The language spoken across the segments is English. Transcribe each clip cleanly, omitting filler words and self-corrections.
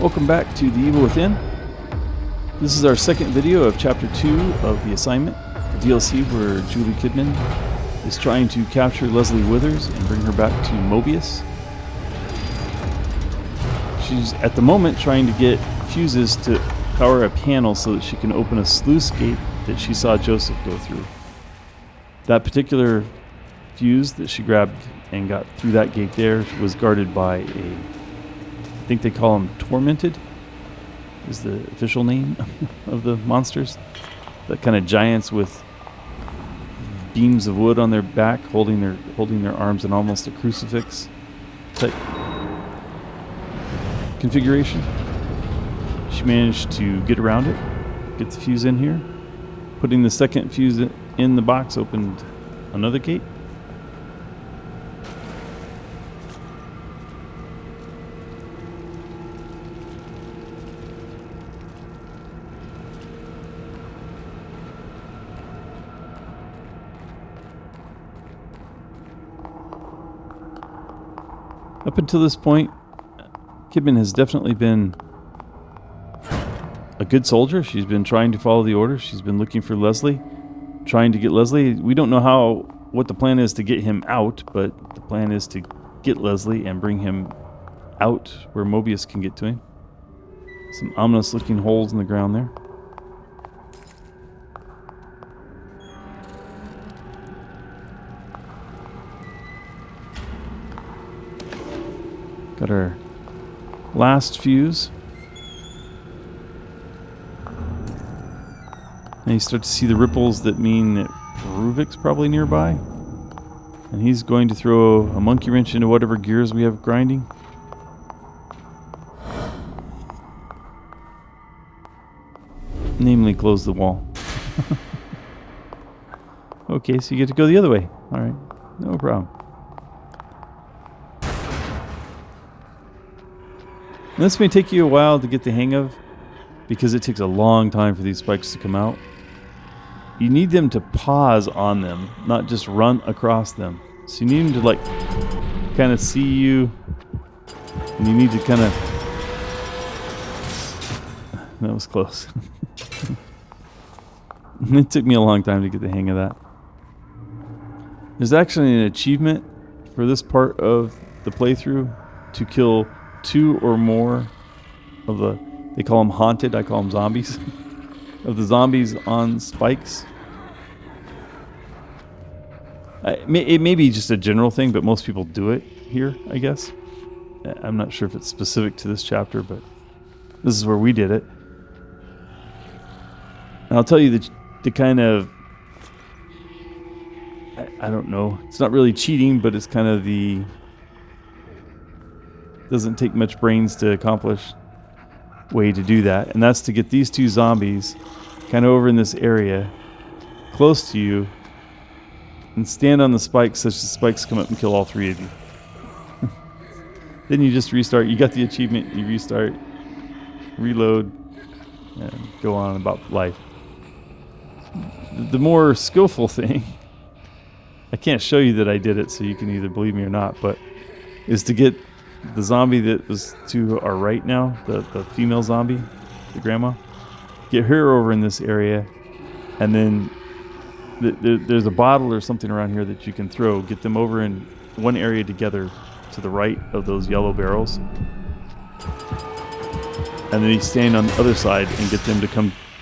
Welcome back to The Evil Within. This is our second video of Chapter 2 of The Assignment, the DLC where Juli Kidman is trying to capture Leslie Withers and bring her back to Mobius. She's at the moment trying to get fuses to power a panel so that she can open a sluice gate that she saw Joseph go through. That particular fuse that she grabbed and got through that gate there was guarded by I think they call them tormented, is the official name of the monsters. That kind of giants with beams of wood on their back, holding their arms in almost a crucifix type configuration. She managed to get around it, get the fuse in here. Putting the second fuse in the box opened another gate. Up until this point, Kidman has definitely been a good soldier. She's been trying to follow the orders. She's been looking for Leslie, trying to get Leslie. We don't know what the plan is to get him out, but the plan is to get Leslie and bring him out where Mobius can get to him. Some ominous looking holes in the ground there. Got our last fuse. And you start to see the ripples that mean that Ruvik's probably nearby. And he's going to throw a monkey wrench into whatever gears we have grinding. Namely, close the wall. Okay, so you get to go the other way. Alright, no problem. This may take you a while to get the hang of, because it takes a long time for these spikes to come out. You need them to pause on them, not just run across them. So you need them to kind of see you, and you need to kind of... That was close. It took me a long time to get the hang of that. There's actually an achievement for this part of the playthrough to kill 2 or more of they call them haunted, I call them zombies, of the zombies on spikes. It may be just a general thing, but most people do it here, I guess. I'm not sure if it's specific to this chapter, but this is where we did it. And I'll tell you the kind of, I don't know, it's not really cheating, but it's kind of doesn't take much brains to accomplish way to do that, and that's to get these 2 zombies kind of over in this area close to you and stand on the spikes such that the spikes come up and kill all 3 of you. Then you just restart. You got the achievement, you restart, reload, and go on about life. The more skillful thing, I can't show you that I did it, so you can either believe me or not, but is to get the zombie that was to our right now, the female zombie, the grandma, get her over in this area, and then there's a bottle or something around here that you can throw. Get them over in one area together to the right of those yellow barrels, and then you stand on the other side and get them to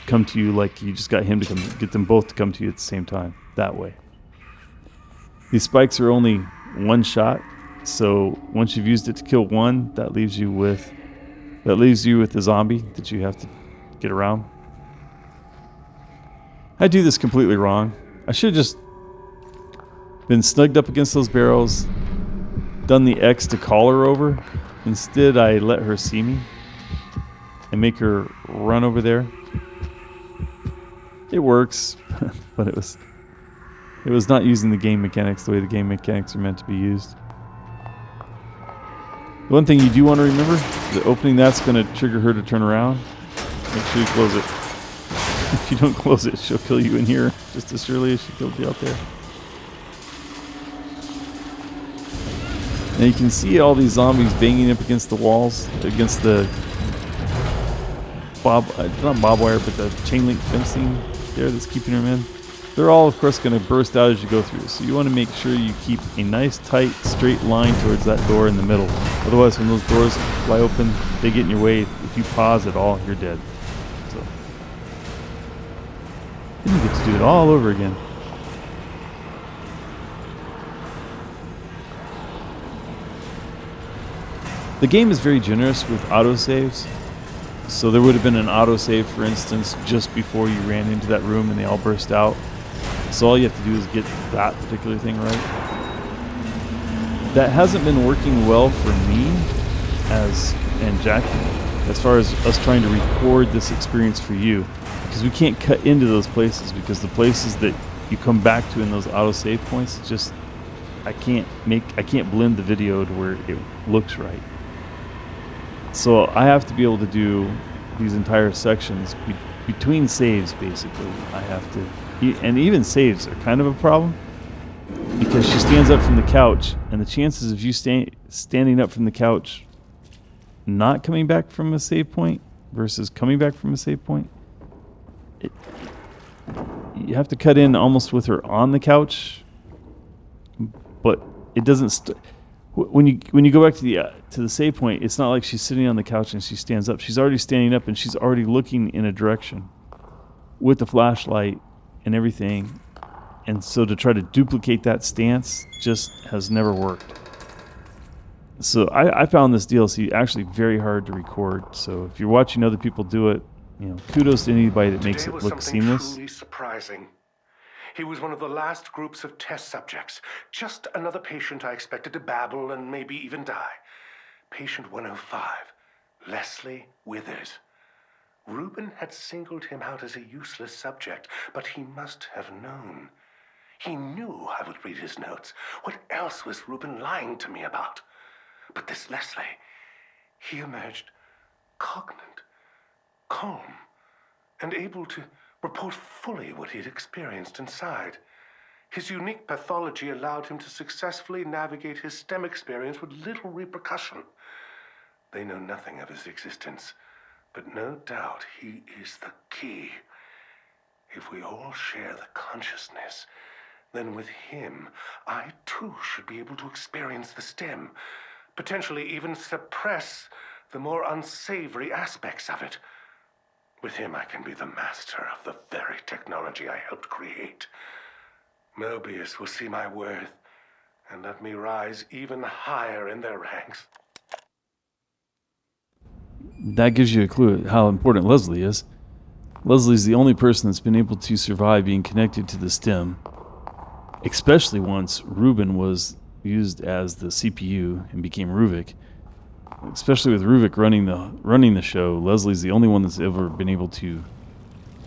come to you like you just got him to come. Get them both to come to you at the same time. That way. These spikes are only one shot. So once you've used it to kill one, that leaves you with the zombie that you have to get around. I do this completely wrong. I should have just been snugged up against those barrels, done the X to call her over. Instead, I let her see me and make her run over there. It works, but it was not using the game mechanics the way the game mechanics are meant to be used. The one thing you do want to remember, the opening that's going to trigger her to turn around. Make sure you close it. If you don't close it, she'll kill you in here just as surely as she killed you out there. And you can see all these zombies banging up against the walls, against the not barbed wire, but the chain link fencing there that's keeping them in. They're all, of course, going to burst out as you go through. So you want to make sure you keep a nice, tight, straight line towards that door in the middle. Otherwise, when those doors fly open, they get in your way. If you pause at all, you're dead. So then you get to do it all over again. The game is very generous with autosaves. So there would have been an autosave, for instance, just before you ran into that room and they all burst out. So all you have to do is get that particular thing right. That hasn't been working well for me and Jackie as far as us trying to record this experience for you, because we can't cut into those places, because the places that you come back to in those autosave points, just I can't blend the video to where it looks right. So I have to be able to do these entire sections between saves, basically. I have to, and even saves are kind of a problem, because she stands up from the couch, and the chances of you standing up from the couch not coming back from a save point versus coming back from a save point, you have to cut in almost with her on the couch, but it doesn't. When you go back to the save point, it's not like she's sitting on the couch and she stands up. She's already standing up and she's already looking in a direction with the flashlight and everything. And so to try to duplicate that stance just has never worked. So I found this DLC actually very hard to record. So if you're watching other people do it, kudos to anybody that makes it look seamless. Truly surprising. He was one of the last groups of test subjects. Just another patient I expected to babble and maybe even die. Patient 105, Leslie Withers. Reuben had singled him out as a useless subject, but he must have known. He knew I would read his notes. What else was Reuben lying to me about? But this Leslie, he emerged cognate, calm, and able to report fully what he had experienced inside. His unique pathology allowed him to successfully navigate his STEM experience with little repercussion. They know nothing of his existence, but no doubt he is the key. If we all share the consciousness, then with him, I too should be able to experience the STEM, potentially even suppress the more unsavory aspects of it. With him, I can be the master of the very technology I helped create. Mobius will see my worth and let me rise even higher in their ranks. That gives you a clue how important Leslie is. Leslie's the only person that's been able to survive being connected to the STEM, especially once Reuben was used as the CPU and became Ruvik. Especially with Ruvik running the show, Leslie's the only one that's ever been able to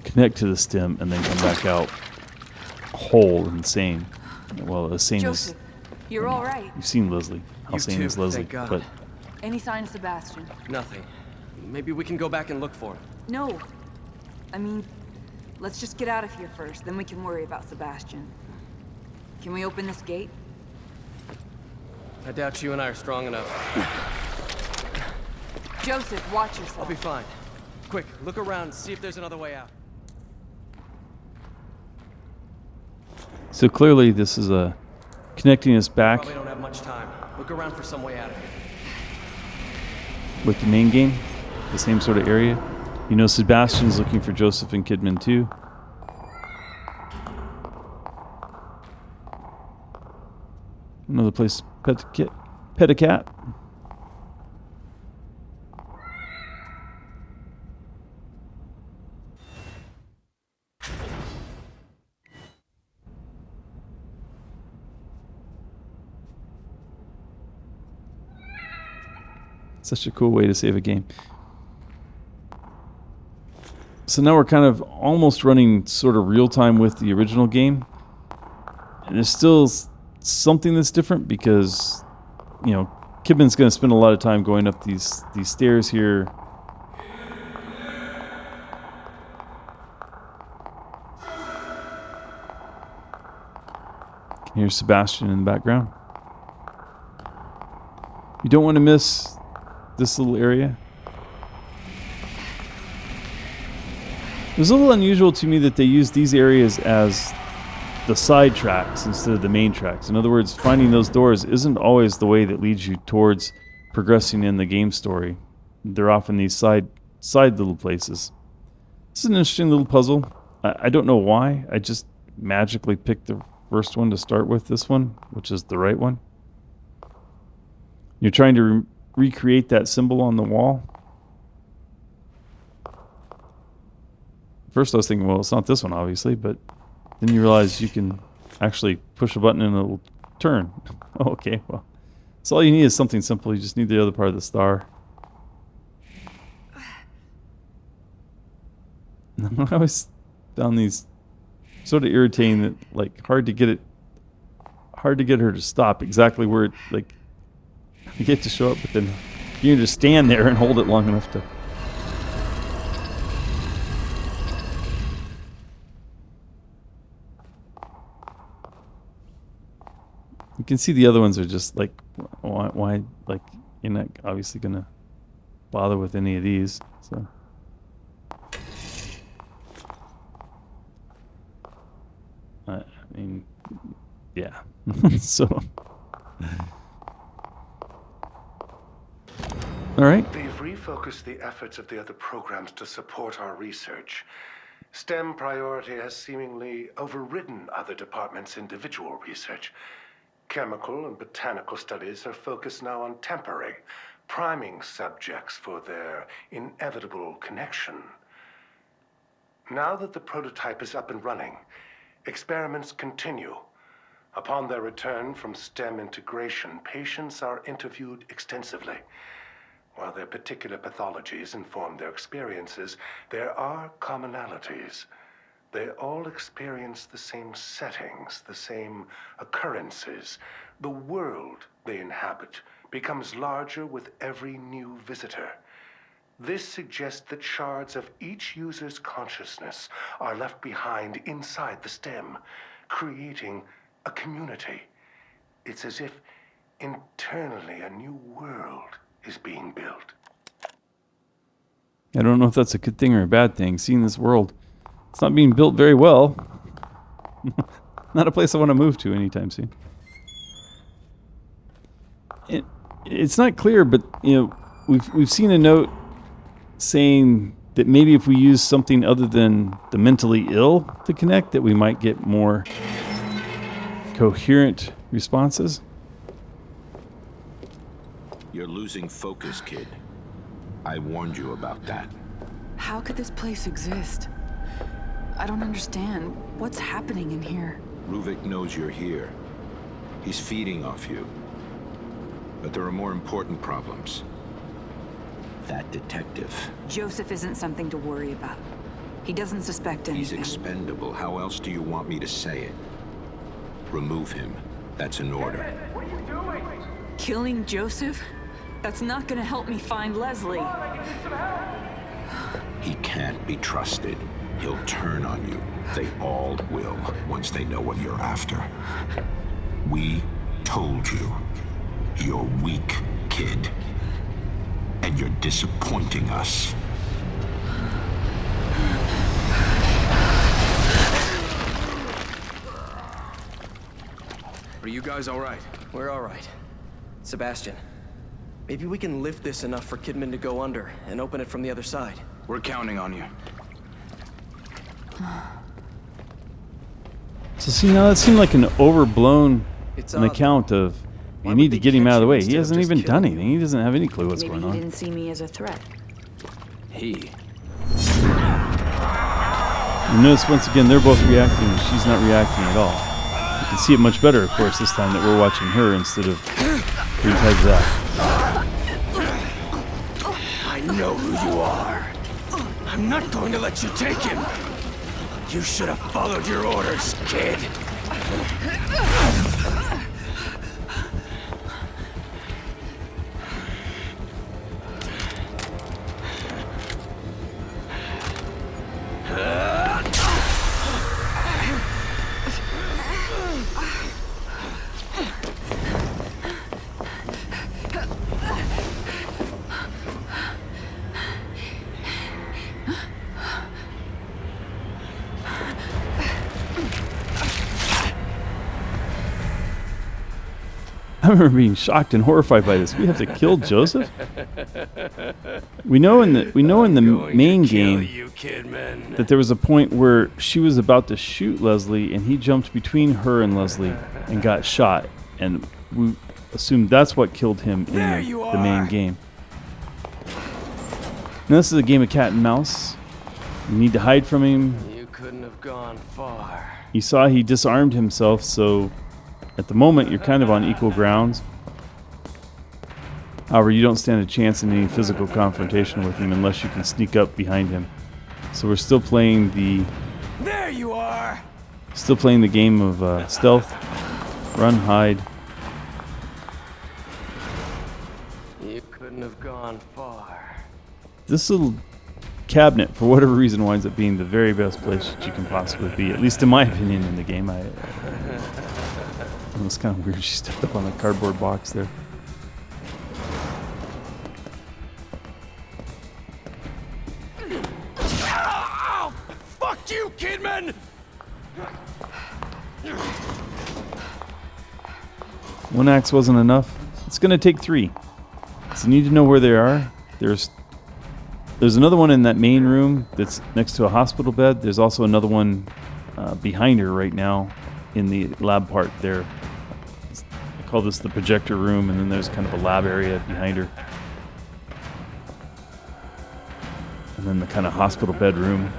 connect to the STEM and then come back out whole and sane. Well, as sane Joseph, you're all right. You've seen Leslie. How sane is Leslie? Thank God. But Any sign of Sebastian? Nothing. Maybe we can go back and look for him. No. I mean, let's just get out of here first, then we can worry about Sebastian. Can we open this gate? I doubt you and I are strong enough. Joseph, watch yourself. I'll be fine. Quick, look around, see if there's another way out. so clearly this is connecting us back Probably don't have much time. Look around for some way out of here. with the main game, the same sort of area. Sebastian's looking for Joseph and Kidman too. Another place to pet a cat. Such a cool way to save a game. So now we're kind of almost running sort of real time with the original game. And there's still something that's different because, Kidman's going to spend a lot of time going up these stairs here. Here's Sebastian in the background. You don't want to miss this little area. It was a little unusual to me that they used these areas as the side tracks instead of the main tracks. In other words, finding those doors isn't always the way that leads you towards progressing in the game story. They're often these side little places. This is an interesting little puzzle. I don't know why. I just magically picked the first one to start with, this one, which is the right one. You're trying to recreate that symbol on the wall. First I was thinking, well, it's not this one, obviously, but then you realize you can actually push a button and it'll turn. Oh, okay, well, so all you need is something simple. You just need the other part of the star. I always found these sort of irritating, that like hard to get her to stop exactly where it, like, you get to show up, but then you can just stand there and hold it long enough to. You can see the other ones are just like, why, like, you're not obviously gonna bother with any of these, so. I mean, yeah. So. All right. They've refocused the efforts of the other programs to support our research. STEM priority has seemingly overridden other departments' individual research. Chemical and botanical studies are focused now on temporary, priming subjects for their inevitable connection. Now that the prototype is up and running, experiments continue. Upon their return from STEM integration, patients are interviewed extensively. While their particular pathologies inform their experiences, there are commonalities. They all experience the same settings, the same occurrences. The world they inhabit becomes larger with every new visitor. This suggests that shards of each user's consciousness are left behind inside the stem, creating a community. It's as if internally a new world is being built. I don't know if that's a good thing or a bad thing. Seeing this world, it's not being built very well. Not a place I want to move to anytime soon. It's not clear, but you know, we've seen a note saying that maybe if we use something other than the mentally ill to connect, that we might get more coherent responses. You're losing focus, kid. I warned you about that. How could this place exist? I don't understand. What's happening in here? Ruvik knows you're here. He's feeding off you. But there are more important problems. That detective. Joseph isn't something to worry about. He doesn't suspect He's anything. expendable. How else do you want me to say it? Remove him. That's an order. Killing Joseph? That's not gonna help me find Leslie. He can't be trusted. He'll turn on you. They all will, once they know what you're after. We told you. You're weak, kid. And you're disappointing us. Are you guys all right? We're all right. Sebastian, maybe we can lift this enough for Kidman to go under and open it from the other side. We're counting on you. So see, now that seemed like an overblown It's account of Why you would need to they get him catch out of the you way. instead He of hasn't just even done killing anything. He doesn't have any clue what's Maybe going he on. didn't see me as a threat. He. You notice once again they're both reacting. She's not reacting at all. You can see it much better, of course, this time that we're watching her instead of being tied to that. I know who you are. I'm not going to let you take him. You should have followed your orders, kid. I remember being shocked and horrified by this. We have to kill Joseph? We know in the main game You, Kidman. that there was a point where she was about to shoot Leslie and he jumped between her and Leslie and got shot, and we assumed that's what killed him in There you the main are. game. Now this is a game of cat and mouse. You need to hide from him. You couldn't have gone far. You saw he disarmed himself, so at the moment you're kind of on equal grounds. However, you don't stand a chance in any physical confrontation with him unless you can sneak up behind him. So we're still playing the There you are. game of stealth, run, hide. You couldn't have gone far. This little cabinet, for whatever reason, winds up being the very best place that you can possibly be, at least in my opinion in the game. It was kind of weird she stepped up on a cardboard box there. Oh, fuck you, Kidman! One axe wasn't enough. It's going to take 3. So you need to know where they are. There's another one in that main room that's next to a hospital bed. There's also another one behind her right now in the lab part there. I call this the projector room, and then there's kind of a lab area behind her. And then the kind of hospital bedroom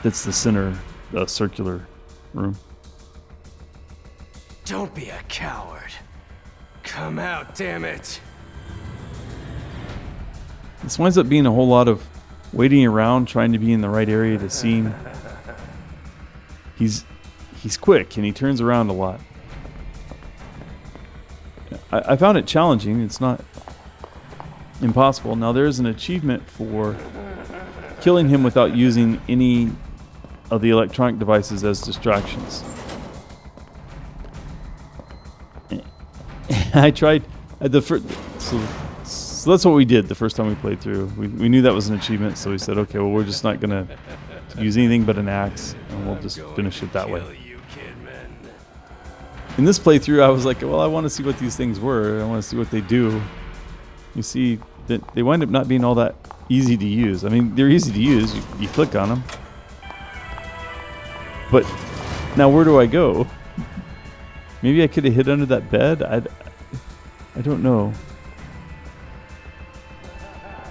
that's the center, the circular room. Don't be a coward. Come out, damn it. This winds up being a whole lot of waiting around, trying to be in the right area to see him. He's quick, and he turns around a lot. I found it challenging. It's not impossible. Now, there's an achievement for killing him without using any of the electronic devices as distractions. I tried the first... So that's what we did the first time we played through. We knew that was an achievement, so we said, okay, well, we're just not going to use anything but an axe, and we'll just finish it that way. You, Kidman. In this playthrough, I was like, well, I want to see what these things were. I want to see what they do. You see that they wind up not being all that easy to use. I mean, they're easy to use. You click on them. But now where do I go? Maybe I could have hid under that bed? I don't know.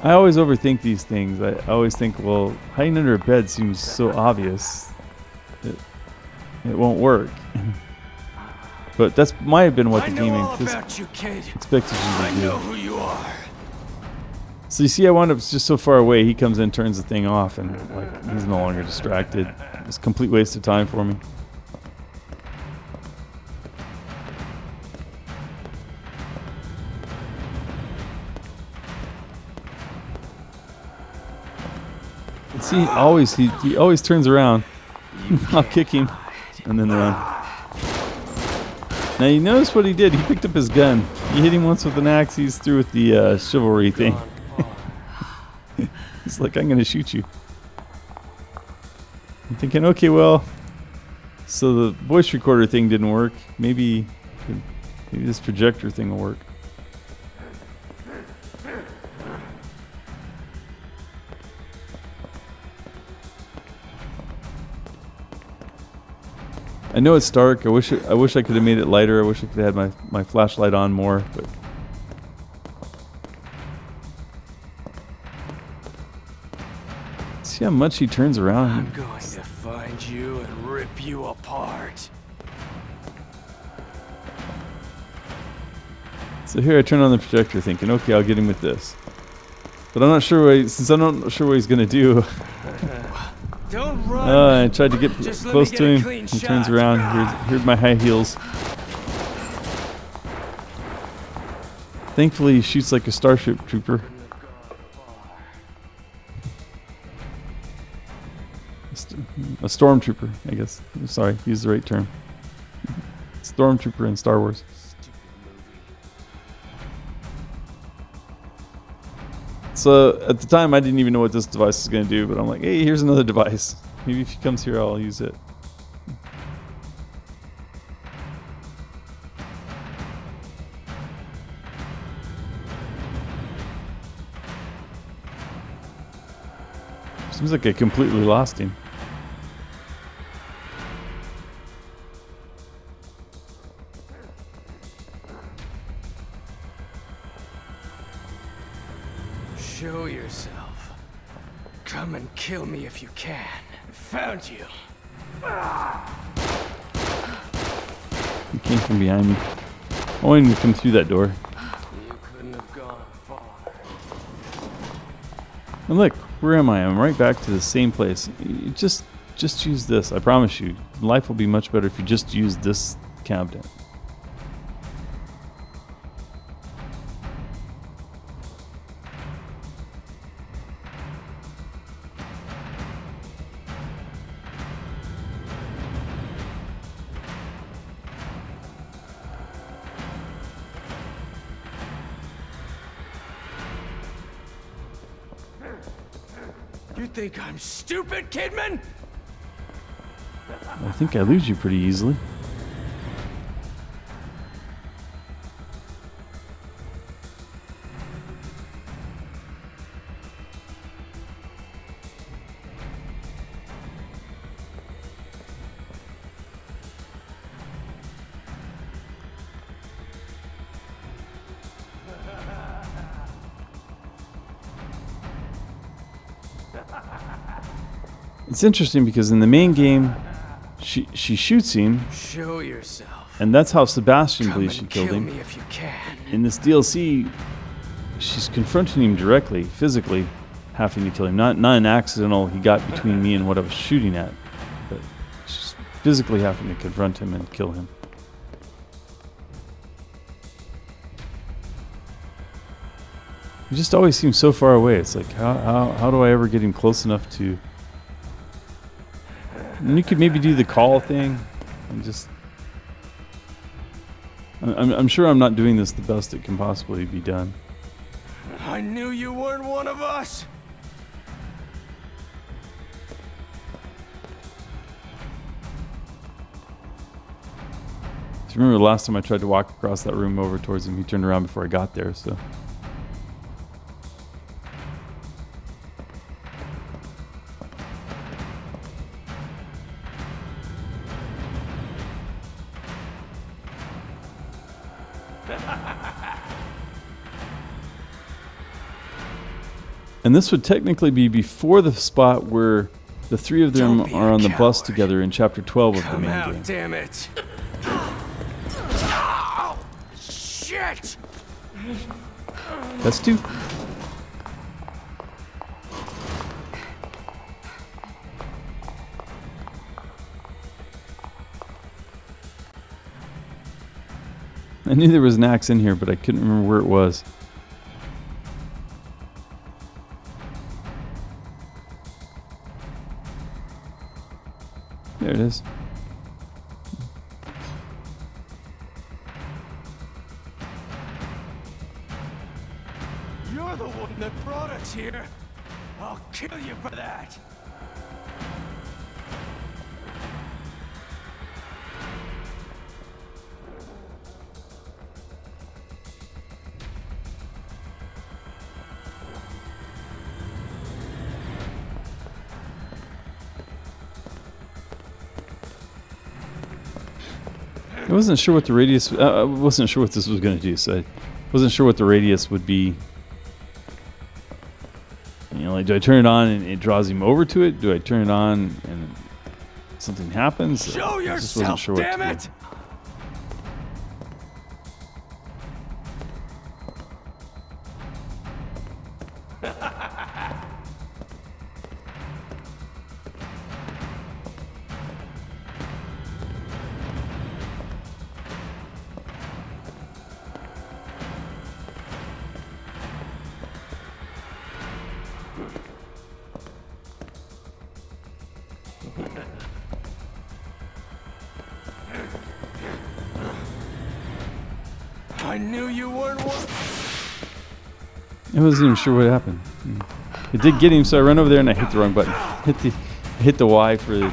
I always overthink these things. I always think, well, hiding under a bed seems so obvious. It won't work. But that's might have been what the game about you, kid. expected you I to do. know who you are. So you see, I wound up just so far away. He comes in, turns the thing off, and like he's no longer distracted. It was a complete waste of time for me. See, he always turns around. I'll kick him and then run. Now you notice what he did. He picked up his gun. You hit him once with an axe. He's through with the chivalry thing. He's like, I'm going to shoot you. I'm thinking, okay, well, so the voice recorder thing didn't work. Maybe this projector thing will work. I know it's dark. I wish I could have made it lighter. I wish I could have had my flashlight on more. But see how much he turns around. I'm going to find you and rip you apart. So here I turn on the projector, thinking, okay, I'll get him with this. But I'm not sure since I'm not sure what he's gonna do. Don't run. I tried to get Just let close me to get a him. clean He turns shot. around. Here's my high heels. Thankfully, he shoots like a starship trooper. A stormtrooper, I guess. Sorry, use the right term. Stormtrooper in Star Wars. So at the time, I didn't even know what this device was going to do, but I'm like, hey, here's another device. Maybe if he comes here, I'll use it. Seems like I completely lost him. Show yourself. Come and kill me if you can. Found you. He came from behind me. I wanted him to come through that door. You couldn't have gone far. And look, where am I? I'm right back to the same place. You just use this. I promise you, life will be much better if you just use this cabinet. You think I'm stupid, Kidman? I think I lose you pretty easily. It's interesting because in the main game, she shoots him, Show yourself. and that's how Sebastian Come believes she and killed kill him. me if you can. In this DLC, she's confronting him directly, physically, having to kill him. Not an accidental, he got between me and what I was shooting at, but she's physically having to confront him and kill him. He just always seems so far away. It's like, how do I ever get him close enough to... And you could maybe do the call thing and just... I'm sure I'm not doing this the best it can possibly be done. I knew you weren't one of us. Do you remember the last time I tried to walk across that room over towards him? He turned around before I got there, so... And this would technically be before the spot where the three of them Don't be are a on the bus coward. together in chapter 12 of the Come main out, game. damn it. Oh, shit! That's two. I knew there was an axe in here, but I couldn't remember where it was. There it is. You're the one that brought us here. I'll kill you for that. I wasn't sure what the radius... I wasn't sure what this was going to do, so I wasn't sure what the radius would be. You know, like, do I turn it on and it draws him over to it? Do I turn it on and something happens? Show I just wasn't yourself, sure what damn to do. it! I knew you weren't one. I wasn't even sure what happened. It did get him, so I ran over there and I hit the wrong button. Hit the Y for the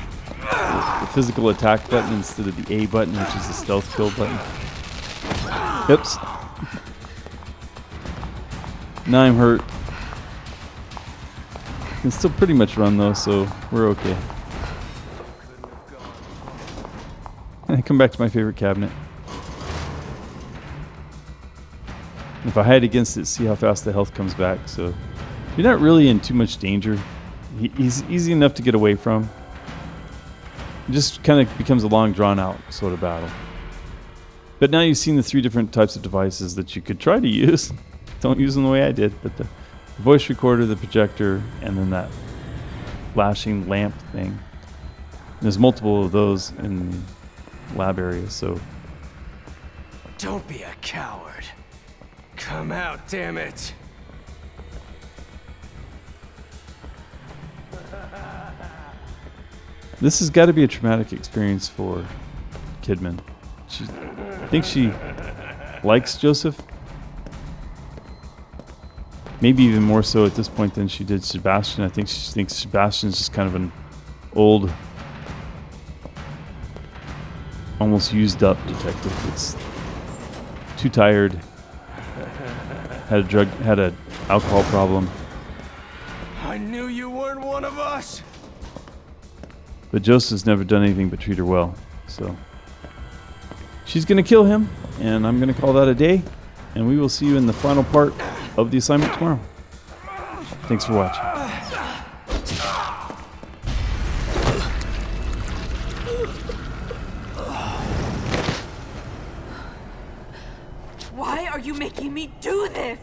physical attack button instead of the A button, which is the stealth kill button. Oops. Now I'm hurt. can still pretty much run though, so we're okay. And I come back to my favorite cabinet. If I hide against it, see how fast the health comes back. So you're not really in too much danger. He's easy enough to get away from. It just kind of becomes a long, drawn-out sort of battle. But now you've seen the 3 different types of devices that you could try to use. Don't use them the way I did, but the voice recorder, the projector, and then that flashing lamp thing. There's multiple of those in lab areas, so... Don't be a coward. Come out, damn it. This has got to be a traumatic experience for Kidman. I think she likes Joseph. Maybe even more so at this point than she did Sebastian. I think she thinks Sebastian's just kind of an old, almost used up detective that's too tired, had a alcohol problem. I knew you weren't one of us. But Joseph's never done anything but treat her well, so she's gonna kill him, and I'm gonna call that a day, and we will see you in the final part of the assignment tomorrow. Thanks for watching. Why are you making me do this?